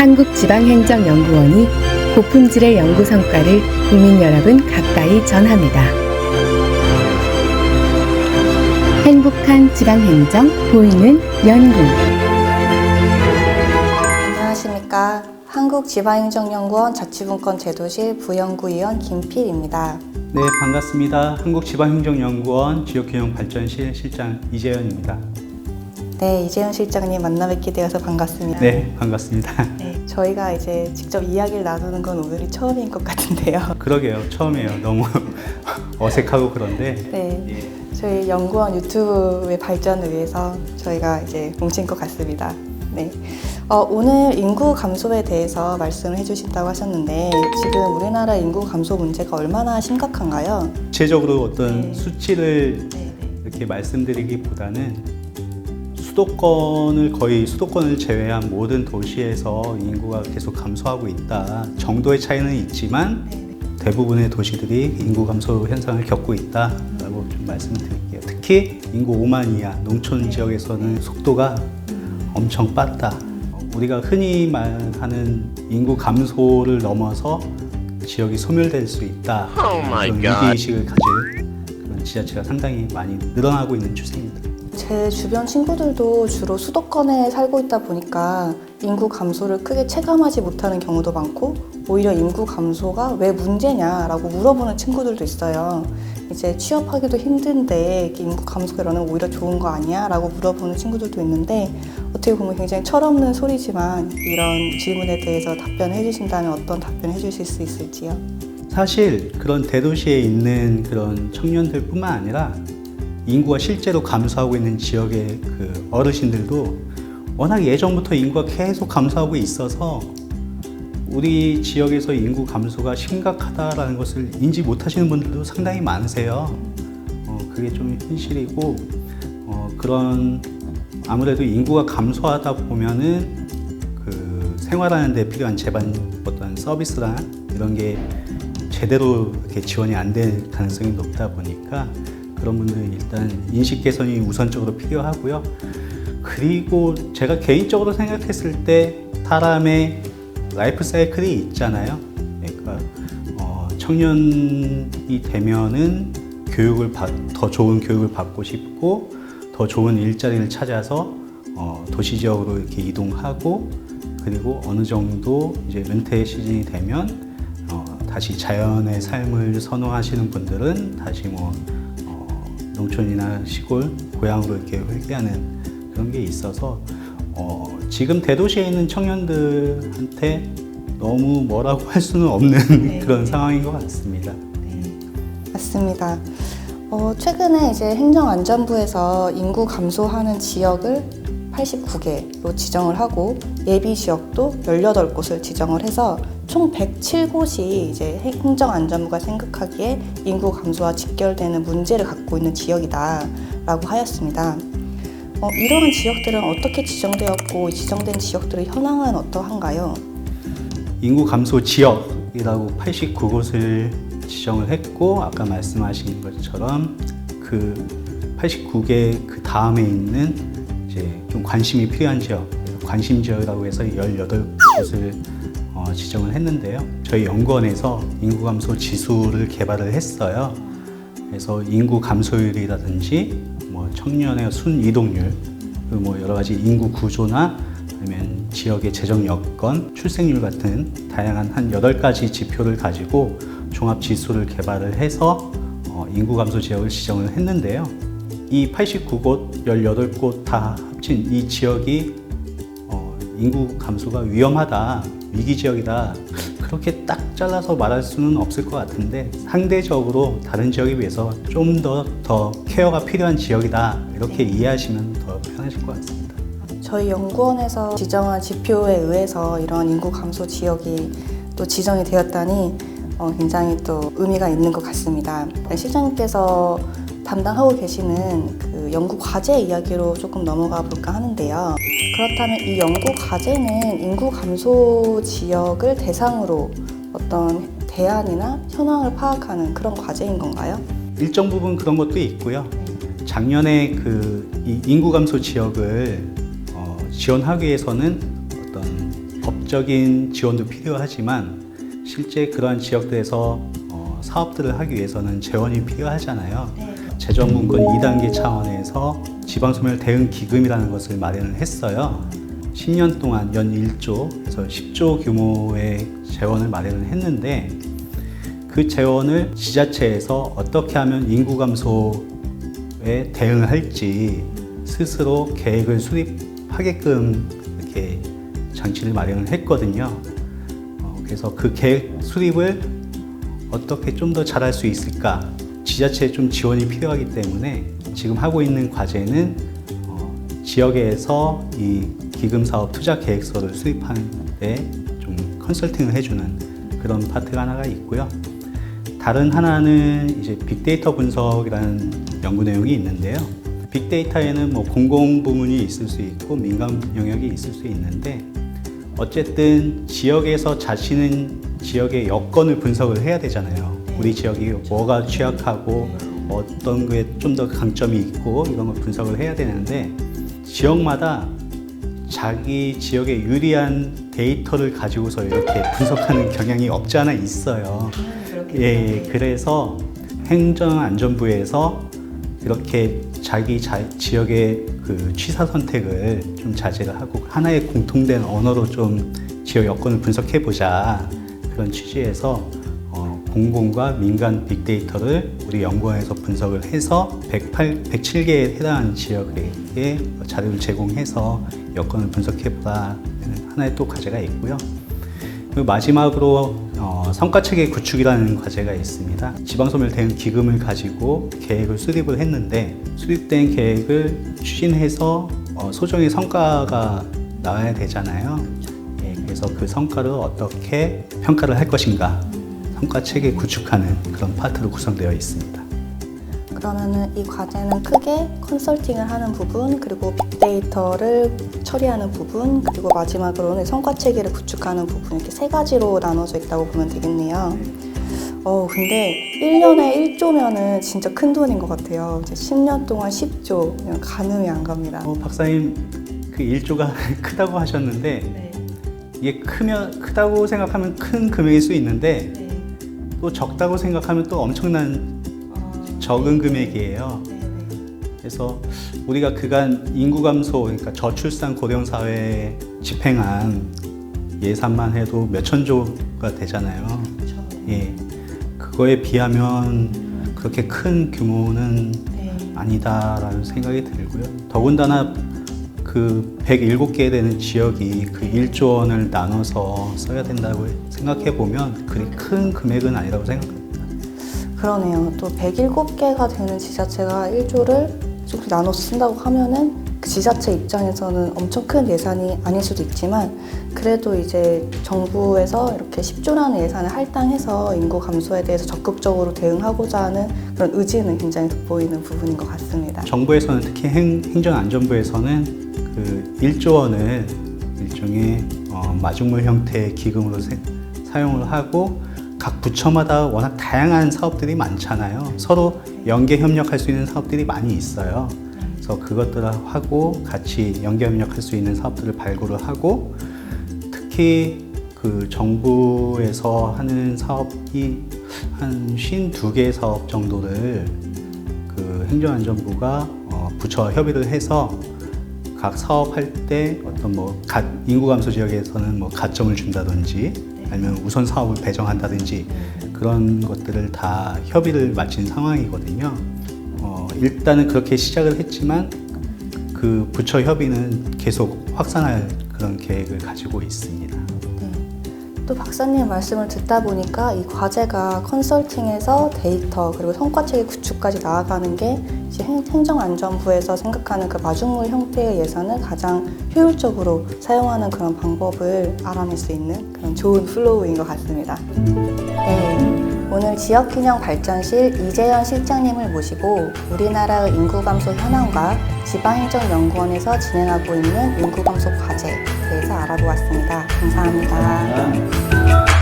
한국지방행정연구원이 고품질의 연구 성과를 국민 여러분 가까이 전합니다. 행복한 지방행정 보이는 연구. 안녕하십니까. 한국지방행정연구원 자치분권 제도실 부연구위원 김필입니다. 네, 반갑습니다. 한국지방행정연구원 지역균형발전실 실장 이재현입니다. 네, 이재현 실장님 만나 뵙게 되어서 반갑습니다. 네, 반갑습니다. 네, 저희가 이제 직접 이야기를 나누는 건 오늘이 처음인 것 같은데요. 그러게요, 처음이에요. 너무 어색하고 그런데. 네, 예. 저희 연구원 유튜브의 발전을 위해서 저희가 이제 뭉친 것 같습니다. 네, 오늘 인구 감소에 대해서 말씀을 해주신다고 하셨는데 지금 우리나라 인구 감소 문제가 얼마나 심각한가요? 구체적으로 어떤 네. 수치를 이렇게 말씀드리기보다는 수도권을 제외한 모든 도시에서 인구가 계속 감소하고 있다 정도의 차이는 있지만 대부분의 도시들이 인구 감소 현상을 겪고 있다라고 좀 말씀드릴게요. 특히 인구 5만 이하 농촌 지역에서는 속도가 엄청 빠르다. 우리가 흔히 말하는 인구 감소를 넘어서 지역이 소멸될 수 있다. 그런 위기의식을 가질 그런 지자체가 상당히 많이 늘어나고 있는 추세입니다. 제 주변 친구들도 주로 수도권에 살고 있다 보니까 인구 감소를 크게 체감하지 못하는 경우도 많고 오히려 인구 감소가 왜 문제냐라고 물어보는 친구들도 있어요. 이제 취업하기도 힘든데 인구 감소가 일어나면 오히려 좋은 거 아니야? 라고 물어보는 친구들도 있는데 어떻게 보면 굉장히 철없는 소리지만 이런 질문에 대해서 답변을 해주신다면 어떤 답변을 해주실 수 있을지요? 사실 그런 대도시에 있는 그런 청년들뿐만 아니라 인구가 실제로 감소하고 있는 지역의 그 어르신들도 워낙 예전부터 인구가 계속 감소하고 있어서 우리 지역에서 인구 감소가 심각하다라는 것을 인지 못하시는 분들도 상당히 많으세요. 그게 좀 현실이고 그런 아무래도 인구가 감소하다 보면은 그 생활하는 데 필요한 어떤 서비스나 이런 게 제대로 이렇게 지원이 안 될 가능성이 높다 보니까 그런 분들은 일단 인식 개선이 우선적으로 필요하고요. 그리고 제가 개인적으로 생각했을 때 사람의 라이프 사이클이 있잖아요. 그러니까 청년이 되면은 더 좋은 교육을 받고 싶고 더 좋은 일자리를 찾아서 도시 지역으로 이렇게 이동하고 그리고 어느 정도 이제 은퇴 시즌이 되면 다시 자연의 삶을 선호하시는 분들은 다시 농촌이나 시골, 고향으로 이렇게 회귀하는 그런 게 있어서 지금 대도시에 있는 청년들한테 너무 뭐라고 할 수는 없는 그런 상황인 것 같습니다. 네, 맞습니다. 최근에 이제 행정안전부에서 인구 감소하는 지역을 89개로 지정을 하고 예비 지역도 18곳을 지정을 해서 총 107곳이 이제 행정안전부가 생각하기에 인구 감소와 직결되는 문제를 갖고 있는 지역이다라고 하였습니다. 이러한 지역들은 어떻게 지정되었고 지정된 지역들의 현황은 어떠한가요? 인구 감소 지역이라고 89곳을 지정을 했고 아까 말씀하신 것처럼 그 89개 그 다음에 있는 이제 좀 관심이 필요한 지역, 관심 지역이라고 해서 18곳을 지정을 했는데요. 저희 연구원에서 인구 감소 지수를 개발을 했어요. 그래서 인구 감소율이라든지 청년의 순 이동률, 그리고 여러 가지 인구 구조나 아니면 지역의 재정 여건, 출생률 같은 다양한 한 8가지 지표를 가지고 종합 지수를 개발을 해서 인구 감소 지역을 지정을 했는데요. 이 89곳, 18곳 다 합친 이 지역이 인구 감소가 위험하다, 위기 지역이다 그렇게 딱 잘라서 말할 수는 없을 것 같은데 상대적으로 다른 지역에 비해서 좀 더 케어가 필요한 지역이다 이렇게 이해하시면 더 편하실 것 같습니다. 저희 연구원에서 지정한 지표에 의해서 이런 인구 감소 지역이 또 지정이 되었다니 굉장히 또 의미가 있는 것 같습니다. 실장님께서 담당하고 계시는 그 연구 과제 이야기로 조금 넘어가 볼까 하는데요. 그렇다면 이 연구 과제는 인구 감소 지역을 대상으로 어떤 대안이나 현황을 파악하는 그런 과제인 건가요? 일정 부분 그런 것도 있고요. 작년에 이 인구 감소 지역을 지원하기 위해서는 어떤 법적인 지원도 필요하지만 실제 그러한 지역들에서 사업들을 하기 위해서는 재원이 필요하잖아요. 재정분권 2단계 차원에서 지방소멸 대응 기금이라는 것을 마련을 했어요. 10년 동안 연 1조에서 10조 규모의 재원을 마련을 했는데 그 재원을 지자체에서 어떻게 하면 인구 감소에 대응을 할지 스스로 계획을 수립하게끔 이렇게 장치를 마련을 했거든요. 그래서 그 계획 수립을 어떻게 좀 더 잘할 수 있을까? 지자체에 좀 지원이 필요하기 때문에 지금 하고 있는 과제는 지역에서 이 기금사업 투자 계획서를 수립하는 데 좀 컨설팅을 해주는 그런 파트가 하나가 있고요. 다른 하나는 이제 빅데이터 분석이라는 연구 내용이 있는데요. 빅데이터에는 뭐 공공 부문이 있을 수 있고 민간 영역이 있을 수 있는데 어쨌든 지역에서 자신은 지역의 여건을 분석을 해야 되잖아요. 우리 지역이 뭐가 취약하고 어떤 게 좀 더 강점이 있고 이런 걸 분석을 해야 되는데 지역마다 자기 지역에 유리한 데이터를 가지고서 이렇게 분석하는 경향이 없지 않아 있어요. 예, 그래서 행정안전부에서 이렇게 자기 지역의 그 취사 선택을 좀 자제를 하고 하나의 공통된 언어로 좀 지역 여건을 분석해 보자 그런 취지에서 공공과 민간 빅데이터를 우리 연구원에서 분석을 해서 107개에 해당하는 지역에게 자료를 제공해서 여건을 분석해 보라는 하나의 또 과제가 있고요. 그리고 마지막으로 성과체계 구축이라는 과제가 있습니다. 지방소멸 대응 기금을 가지고 계획을 수립을 했는데 수립된 계획을 추진해서 소정의 성과가 나와야 되잖아요. 예, 그래서 그 성과를 어떻게 평가를 할 것인가 성과체계 구축하는 그런 파트로 구성되어 있습니다. 그러면은 이 과제는 크게 컨설팅을 하는 부분, 그리고 빅데이터를 처리하는 부분, 그리고 마지막으로는 성과체계를 구축하는 부분 이렇게 세 가지로 나눠져 있다고 보면 되겠네요. 근데 1년에 1조면은 진짜 큰 돈인 것 같아요. 이제 10년 동안 10조 그냥 가늠이 안 갑니다. 박사님 그 1조가 크다고 하셨는데 이게 크다고 생각하면 큰 금액일 수 있는데 또 적다고 생각하면 또 엄청난 적은 금액이에요. 그래서 우리가 그간 인구 감소, 그러니까 저출산 고령 사회에 집행한 예산만 해도 몇천조가 되잖아요. 예, 그거에 비하면 그렇게 큰 규모는 아니다라는 생각이 들고요. 더군다나 그 107개 되는 지역이 그 1조 원을 나눠서 써야 된다고 생각해 보면 그리 큰 금액은 아니라고 생각합니다. 그러네요. 또 107개가 되는 지자체가 1조를 이렇게 나눠서 쓴다고 하면은 그 지자체 입장에서는 엄청 큰 예산이 아닐 수도 있지만 그래도 이제 정부에서 이렇게 10조라는 예산을 할당해서 인구 감소에 대해서 적극적으로 대응하고자 하는 그런 의지는 굉장히 돋보이는 부분인 것 같습니다. 정부에서는 특히 행정안전부에서는 그 1조 원을 일종의 마중물 형태의 기금으로 사용을 하고 각 부처마다 워낙 다양한 사업들이 많잖아요. 서로 연계 협력할 수 있는 사업들이 많이 있어요. 그래서 그것들을 하고 같이 연계 협력할 수 있는 사업들을 발굴을 하고 특히 그 정부에서 하는 사업이 한 52개 사업 정도를 그 행정안전부가 부처와 협의를 해서 각 사업할 때 어떤 인구 감소 지역에서는 가점을 준다든지 아니면 우선 사업을 배정한다든지 그런 것들을 다 협의를 마친 상황이거든요. 일단은 그렇게 시작을 했지만 그 부처 협의는 계속 확산할 그런 계획을 가지고 있습니다. 또 박사님 말씀을 듣다 보니까 이 과제가 컨설팅에서 데이터 그리고 성과체계 구축까지 나아가는 게 이제 행정안전부에서 생각하는 그 마중물 형태의 예산을 가장 효율적으로 사용하는 그런 방법을 알아낼 수 있는 그런 좋은 플로우인 것 같습니다. 네, 오늘 지역균형발전실 이재현 실장님을 모시고 우리나라의 인구 감소 현황과 지방행정연구원에서 진행하고 있는 인구 감소 과제에 대해서 알아보았습니다. 감사합니다.